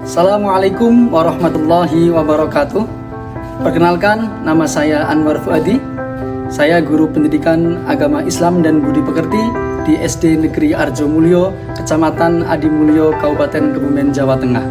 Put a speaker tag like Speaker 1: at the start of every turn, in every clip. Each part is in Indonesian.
Speaker 1: Assalamualaikum warahmatullahi wabarakatuh. Perkenalkan, nama saya Anwar Fuadi. Saya guru pendidikan agama Islam dan budi pekerti di SD Negeri Arjomulyo, Kecamatan Adimulyo, Kabupaten Kebumen, Jawa Tengah.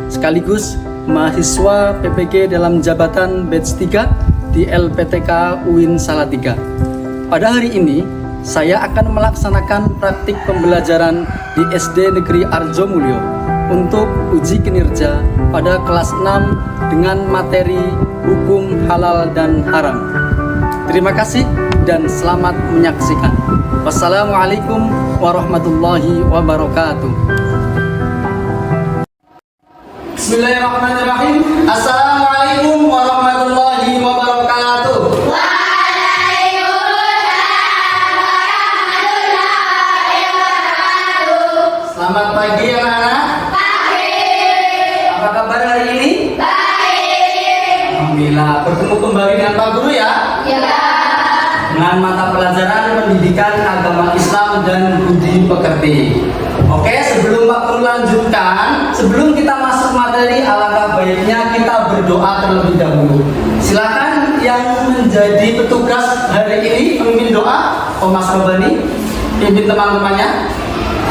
Speaker 1: Sekaligus mahasiswa PPG dalam jabatan batch 3 di LPTK UIN Salatiga. Pada hari ini, saya akan melaksanakan praktik pembelajaran di SD Negeri Arjomulyo untuk uji kinerja pada kelas 6 dengan materi hukum halal dan haram. Terima kasih dan selamat menyaksikan. Wassalamualaikum warahmatullahi wabarakatuh. Bismillahirrahmanirrahim. Assalamualaikum warahmatullahi wabarakatuh. Selamat pagi anak-anak. Apa kabar hari ini? Baik. Alhamdulillah. Bertemu kembali dengan Pak Guru ya? Ya. Dengan mata pelajaran pendidikan agama Islam dan budi pekerti. Oke, sebelum Pak Guru lanjutkan, sebelum kita masuk materi, alangkah baiknya kita berdoa terlebih dahulu. Silakan yang menjadi petugas hari ini memimpin doa. Mas Robani, pimpin teman-temannya.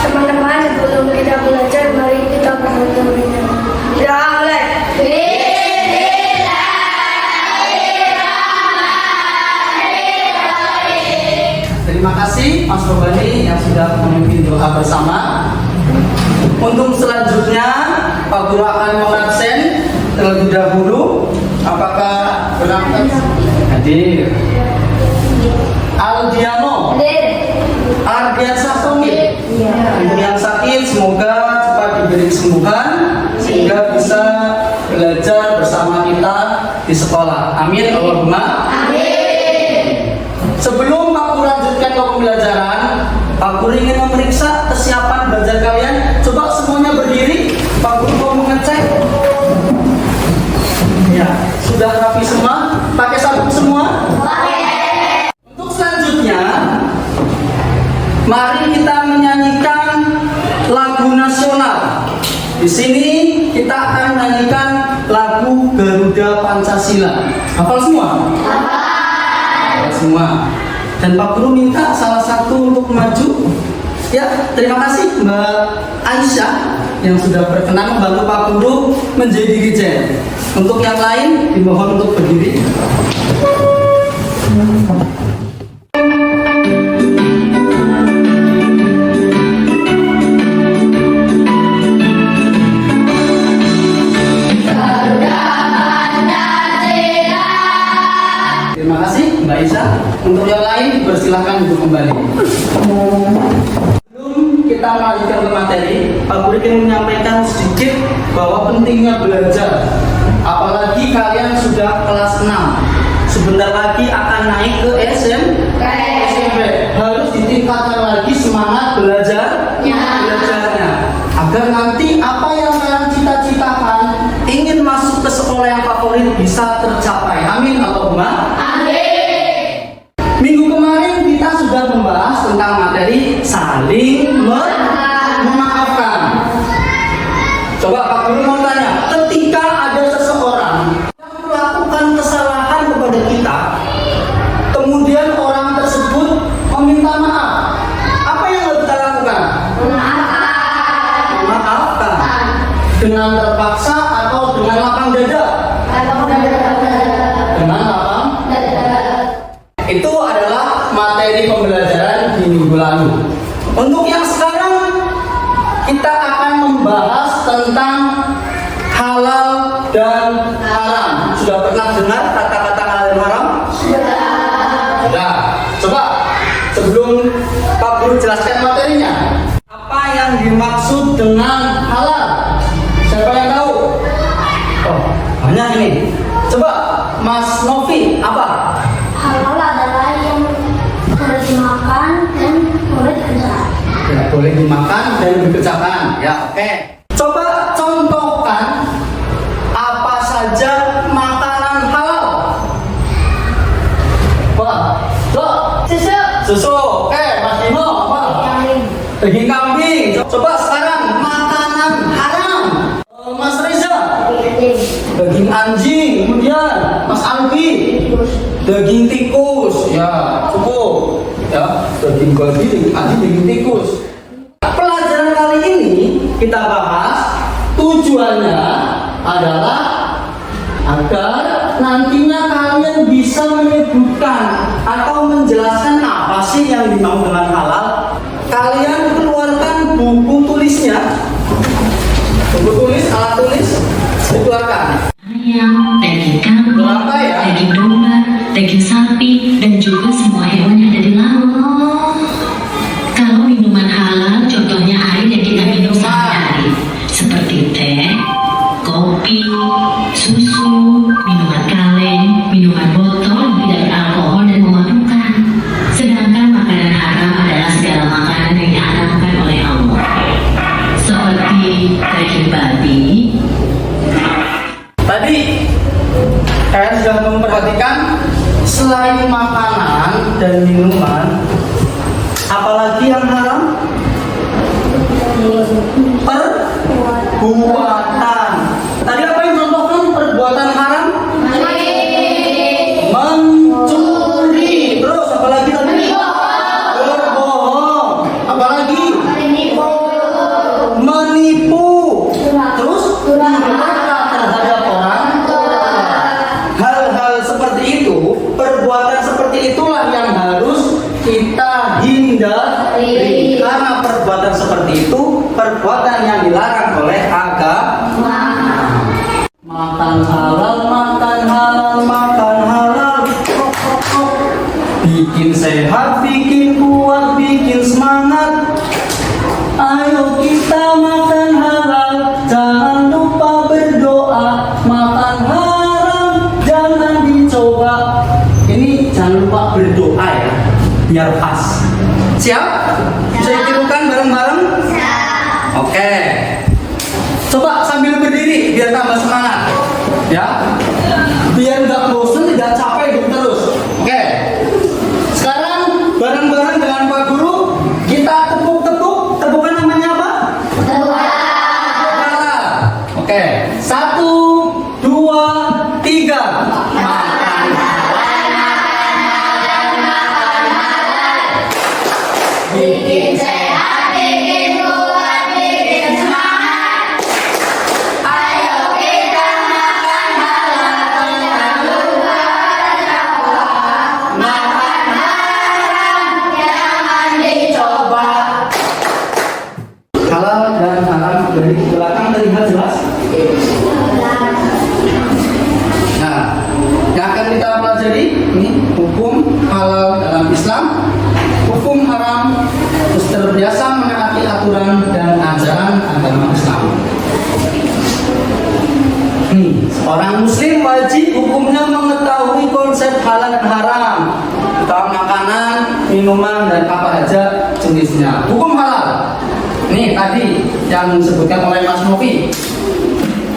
Speaker 2: Teman-teman, sebelum kita belajar, mari kita berdoa. Ya Allah.
Speaker 1: Terima kasih Mas Robani yang sudah memimpin doa bersama. Untuk selanjutnya Pak Guru akan mengabsen terlebih dahulu. Apakah berangkat? Hadir. Aldiano.
Speaker 2: Hadir.
Speaker 1: Ardiansa Tommy. Untuk yang sakit semoga cepat diberi kesembuhan sehingga bisa belajar bersama kita di sekolah. Amin Allahumma.
Speaker 2: Amin.
Speaker 1: Sebelum Pak Guru lanjutkan ke pembelajaran, Pak Guru ingin memeriksa kesiapan belajar kalian. Coba semuanya berdiri. Pak Guru mau mengecek. Ya, sudah rapi semua? Pakai sabuk semua? Untuk selanjutnya, mari kita menyanyikan lagu nasional. Di sini kita akan menyanyikan lagu Garuda Pancasila. Hafal semua? Hafal semua. Dan Pak Guru minta salah satu untuk maju. Ya, terima kasih Mbak Aisyah yang sudah berkenan membantu Pak Guru menjadi dirijen. Untuk yang lain dimohon untuk berdiri. Terima kasih Mbak Aisyah. Untuk yang lain dipersilahkan untuk kembali. Sebelum kita melanjutkan ke materi, Pak Guru ingin menyampaikan sedikit bahwa pentingnya belajar. Apalagi kalian sudah kelas 6. Sebentar lagi akan naik ke SMP. Harus ditingkatkan lagi semangat belajarnya. Agar nanti apa yang kalian cita-citakan, ingin masuk ke sekolah yang favorit bisa tercapai. Amin Allahumma. Minggu kemarin kita sudah membahas tentang materi saling memaafkan. Coba Pak Guru mau tanya, ketika ada seseorang yang melakukan kesalahan kepada kita, kemudian orang tersebut meminta maaf, apa yang harus kita lakukan? Memaafkan. Dengan terpaksa atau dengan lapang dada? Dengan lapang dada. Itu adalah materi pembelajaran di minggu lalu. Untuk yang sekarang, kita akan membahas tentang halal dan haram. Sudah pernah dengar kata-kata halal dan haram? Sudah. Coba sebelum Pak Guru jelaskan materinya, apa yang dimaksud dengan halal? Siapa yang tahu? Oh, banyak ini. Coba Mas Novi, apa?
Speaker 2: Halal adalah yang boleh dimakan dan boleh dikerjakan.
Speaker 1: Ya, boleh dimakan dan dikerjakan. Ya, oke. Coba contohkan apa saja makanan halal. Wah, susu. Oke, Mas Dino, apa? Daging kambing. Coba sekarang makanan haram. Mas daging anjing. Kemudian Mas Alfi, daging tikus. Ya, cukup. Ya, daging babi, daging anjing, daging tikus. Pelajaran kali ini kita bahas tujuannya adalah agar nantinya kalian bisa menyebutkan atau menjelaskan apa sih yang dimau dengan halal. Kalian keluarkan buku tulisnya, buku tulis, alat tulis, dikeluarkan.
Speaker 3: Ayam, daging kambing,
Speaker 1: Berapa ya?
Speaker 3: daging domba, daging sapi, dan juga semua hewan yang ada di laut. Kalau minuman halal, contohnya air yang kita minum sehari-hari, seperti teh, kopi, susu, minuman kaleng, minuman botol yang tidak beralkohol dan memabukkan. Sedangkan makanan haram adalah segala makanan yang diharamkan oleh Allah, seperti daging babi.
Speaker 1: Tadi kalian sudah memperhatikan selain makanan dan minuman, apalagi yang haram? Perbuatan. Tadi apa yang contohkan perbuatan haram? Mencuri. Terus apalagi tadi? Berbohong. Apalagi? Menipu. Terus terhadap orang. Hal-hal seperti itu, perbuatan seperti itulah yang harus kita hindari. Karena perbuatan seperti itu perbuatan yang dilarang oleh agama. Makan halal, makan halal, makan halal. Bikin sehat, bikin kuat, bikin semangat. Ayo kita makan halal, jangan lupa berdoa. Makan haram, jangan dicoba. Ini jangan lupa berdoa ya, biar pas. Siap? Bisa ditirukan bareng-bareng? Oke. Coba sambil berdiri biar tambah semangat. Ya. Biar nggak bosan, tidak capek hidup terus. Oke. Sekarang bareng-bareng dengan Pak Guru kita tepuk-tepuk. Tepukan namanya apa? Tepuk. Oke. 1, 2, 3.
Speaker 2: Bikin sehat, bikin kuat, bikin semangat. Ayo kita makan halal, jangan lupa berdoa. Makan haram, jangan dicoba.
Speaker 1: Halal dan haram dari belakang terlihat jelas. Nah, yang akan kita pelajari ini hukum halal dalam Islam, hukum haram, terus terbiasa menaati aturan dan ajaran agama Islam. Seorang muslim wajib hukumnya mengetahui konsep halal dan haram, tentang makanan, minuman, dan apa aja jenisnya. Hukum halal. Nih tadi yang disebutkan oleh Mas Novi.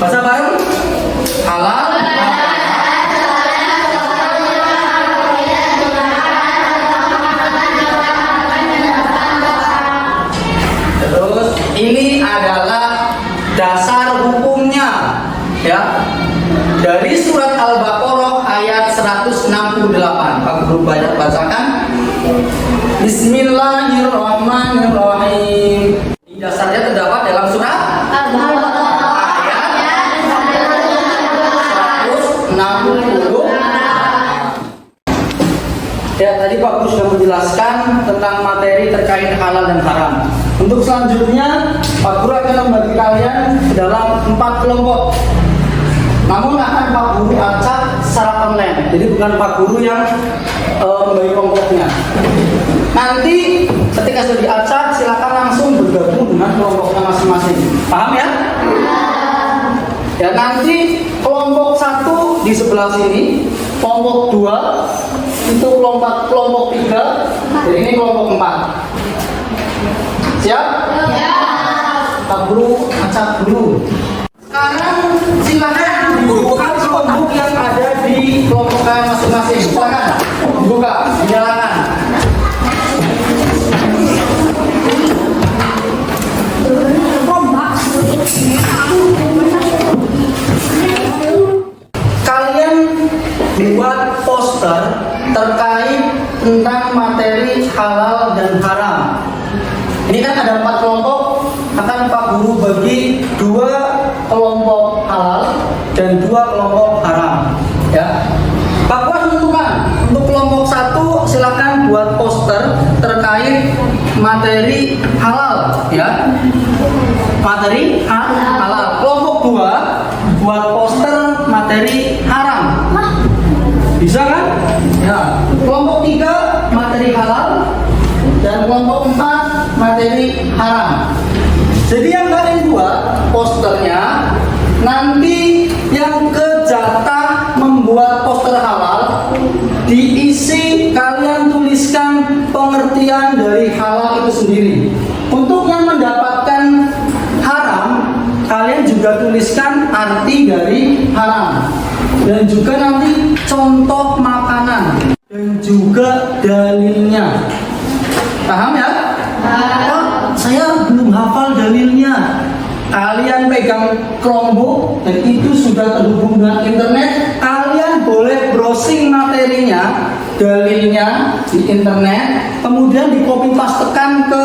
Speaker 1: Baca bareng. Halal. Terus ini adalah dasar hukumnya, ya. Dari surat Al-Baqarah ayat 168. Pak Guru bacakan. Bismillahirrahmanirrahim. Di dasarnya terdapat dalam surat ayat 160. Ya, tadi Pak Guru sudah menjelaskan tentang materi terkait halal dan haram. Untuk selanjutnya, Pak Guru akan membagi kalian dalam 4 kelompok. Namun akan Pak Guru acak secara online. Jadi bukan Pak Guru yang membagi kelompoknya. Nanti ketika sudah diacak, silakan langsung bergabung dengan kelompoknya masing-masing. Paham ya? Ya, nanti kelompok 1 di sebelah sini, kelompok 2 itu kelompok 3, jadi ini kelompok 4. Siap? Ya. Pak Guru acak dulu. Sekarang silakan dibuka kelompok yang ada di kelompok kalian masing-masing. Silakan dibuka, dinyalakan. dan haram. Ini kan ada 4 kelompok, akan Pak Guru bagi 2 kelompok halal dan 2 kelompok haram. Ya, Pak Kuas menentukan untuk kelompok 1 silakan buat poster terkait materi halal, ya, materi halal. Kelompok 2 buat poster materi haram. Bisa kan? Ya. Kelompok 3 materi halal dan kelompok 4 materi haram. Jadi yang kalian buat posternya, nanti yang kejatah membuat poster halal, diisi kalian tuliskan pengertian dari halal itu sendiri. Untuk yang mendapatkan haram, kalian juga tuliskan arti dari haram. Dan juga nanti contoh makanan dan juga dalilnya. Paham ya? Pak, saya belum hafal dalilnya. Kalian pegang Chromebook dan itu sudah terhubung dengan internet. Kalian boleh browsing materinya, dalilnya di internet, kemudian di copy pastekan ke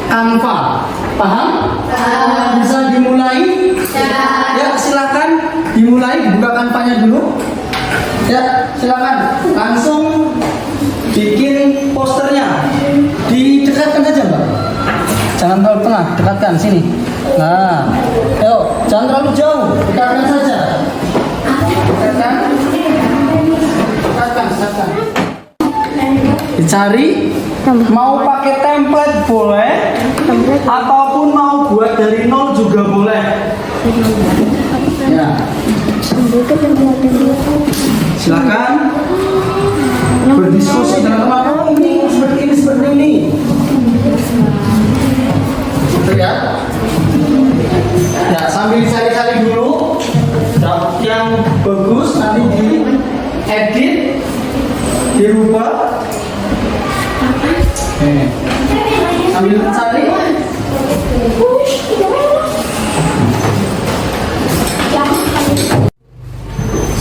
Speaker 1: Canva. Paham? Bisa dimulai? Ya, silakan dimulai, buka Canva-nya dulu. Ya, silakan langsung bikin posternya. Didekatkan saja, Mbak. Jangan terlalu tengah, dekatkan sini. Nah, ayo, jangan terlalu jauh, dekatkan saja. Dekatkan. Dicari, mau pakai template boleh, ataupun mau buat dari nol juga boleh. Ya. Silakan berdiskusi dengan teman. Oh, ini seperti ini. Gitu ya. Ya, sambil cari-cari dulu draft yang bagus, nanti diedit, dirubah. Sambil cari.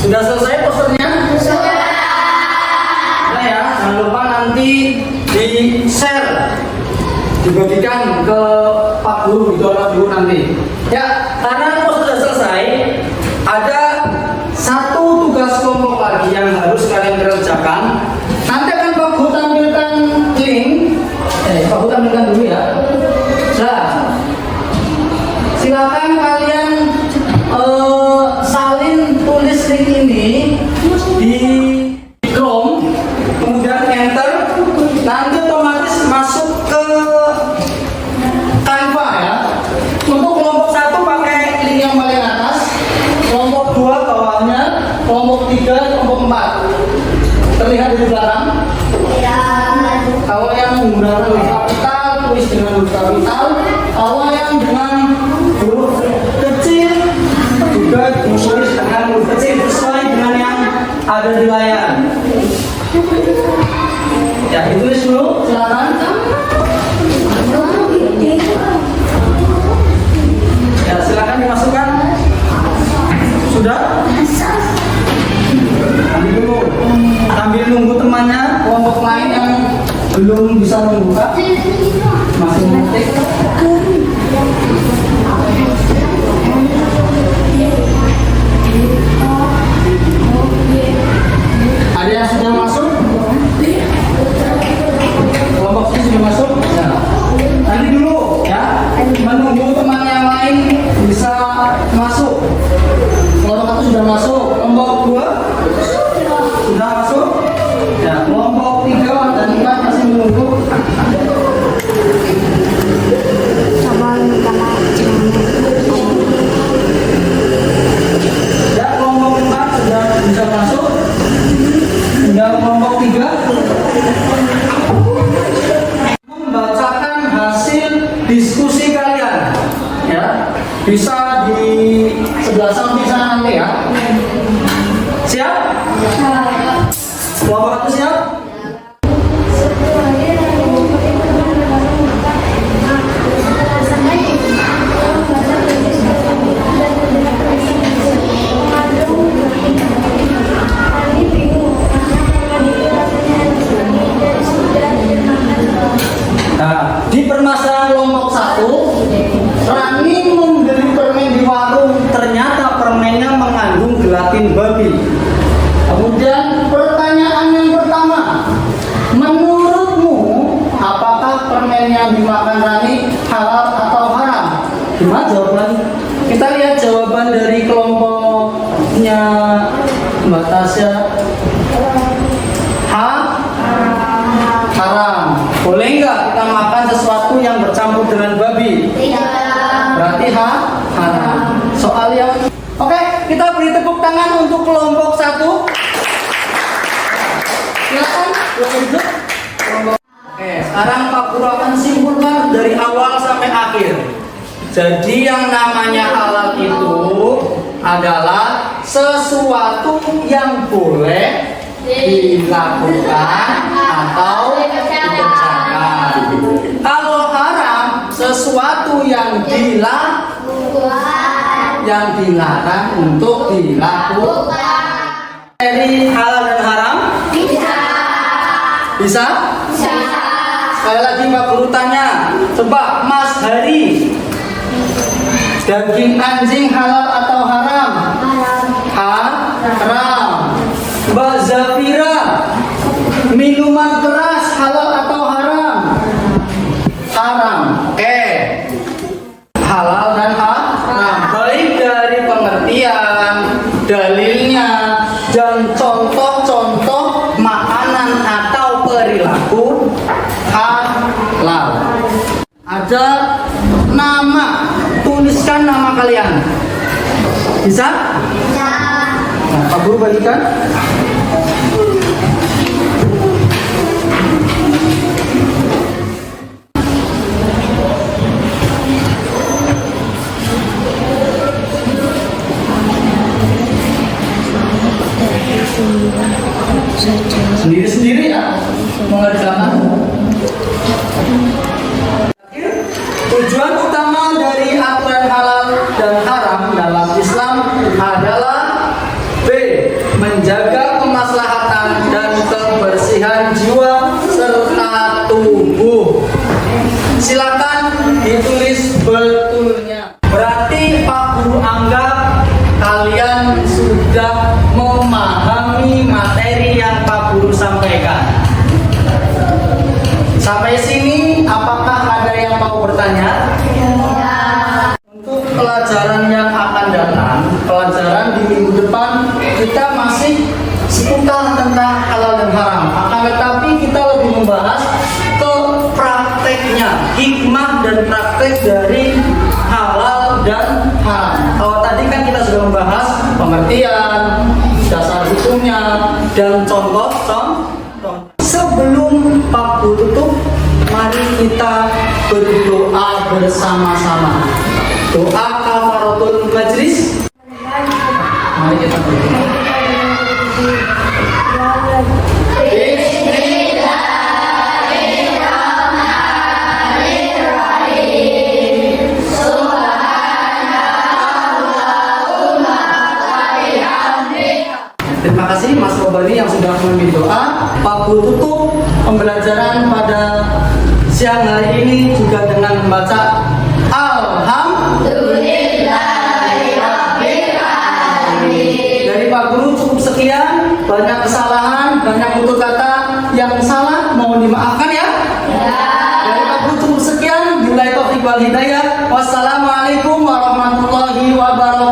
Speaker 1: Sudah selesai posternya? Sudah. Nah ya, jangan lupa nanti di-share, dibagikan ke Pak Guru, itu Pak Guru nanti. Ya, karena poster sudah selesai, ada 1 tugas kelompok lagi yang harus kalian kerjakan. Nanti akan Pak Guru tampilkan link. Pak Guru tampilkan dulu ya. Nah, silakan kalian salin tulis link ini di Chrome, kemudian enter, nanti otomatis masuk ke Canva ya. Untuk kelompok 1 pakai link yang paling atas, kelompok 2 bawahnya, kelompok 3, kelompok 4. Terlihat di belakang? Ya. Kalau yang menggunakan huruf kapital, tulis dengan huruf kapital. Kalau yang dengan huruf kecil, juga tulis dengan huruf kecil sesuai dengan yang ada di layar. Ya, ditulis dulu, silakan. Ya, silakan dimasukkan. Sudah? Ambil dulu. Sambil nunggu temannya, kelompok lain yang belum bisa membuka, masih ngetik. Ada yang sudah masuk? Kelompok ini sudah masuk? Ya. Nanti dulu ya, menunggu teman yang lain bisa masuk. Kelompok 1 sudah masuk, kelompok 2 sudah masuk. Ya, kelompok 3 dan 4 masih menunggu. Ya, kelompok 4 sudah bisa masuk. Tinggal kelompok 3 membacakan hasil diskusi kalian. Ya, bisa di sebelah samping sana nanti ya. Siap? Kelompok 1 siap? permen yang dimakan Rani halal atau haram? Gimana jawaban? Kita lihat jawaban dari kelompoknya Mbak Tasya. Haram. Boleh nggak kita makan sesuatu yang bercampur dengan babi?
Speaker 2: Tidak.
Speaker 1: Berarti haram. Soal yang oke, kita beri tepuk tangan untuk kelompok 1. Silakan, lanjut. Oke, sekarang Pak Guru akan simpulkan dari awal sampai akhir. Jadi yang namanya halal itu adalah sesuatu yang boleh dilakukan atau dikerjakan. Kalau haram, sesuatu yang dilarang untuk dilakukan. Jadi halal dan haram? Bisa? Sekali lagi Mbak Guru tanya, coba Mas Hari, daging anjing halal atau haram? Haram. Mbak Zafira, minuman keras halal atau haram? Haram. Oke. Halal dan haram. Baik dari pengertian, dalilnya, dan contoh-contoh makanan atau perilaku halal. Ada nama, tuliskan nama kalian. Bisa? Nah, Pak Guru bagikan. Sendiri-sendiri ya mengerjakan. Tujuan utama dari aturan halal dan haram dalam Islam adalah B. Menjaga kemaslahatan dan kebersihan jiwa serta tubuh. Silakan ditulis betulnya. Berarti Pak Guru anggap kalian sudah memahami materi yang Pak Guru sampaikan. Sampai sini apakah ada yang mau bertanya? Untuk pelajaran yang akan datang, pelajaran di minggu depan, kita masih seputar tentang halal dan haram. Akan tetapi kita lebih membahas ke prakteknya, hikmah dan praktek dari halal dan haram. Kalau tadi kan kita sudah membahas pengertian, dasar hukumnya, dan contoh-contoh. Sebelum Pak Guru tutup, mari kita berdoa bersama-sama. Doa kafaratul majlis. Mari kita berdoa. Terima kasih Mas Robani yang sudah memimpin doa. Pak Guru tutup pembelajaran pada siang hari ini juga dengan membaca Alhamdulillahirrahmanirrahim. Dari Pak Guru cukup sekian. Banyak kesalahan, banyak tutur kata yang salah, mohon dimaafkan ya. Dari Pak Guru cukup sekian. Billahi taufiq wal hidayah. Wassalamualaikum warahmatullahi wabarakatuh.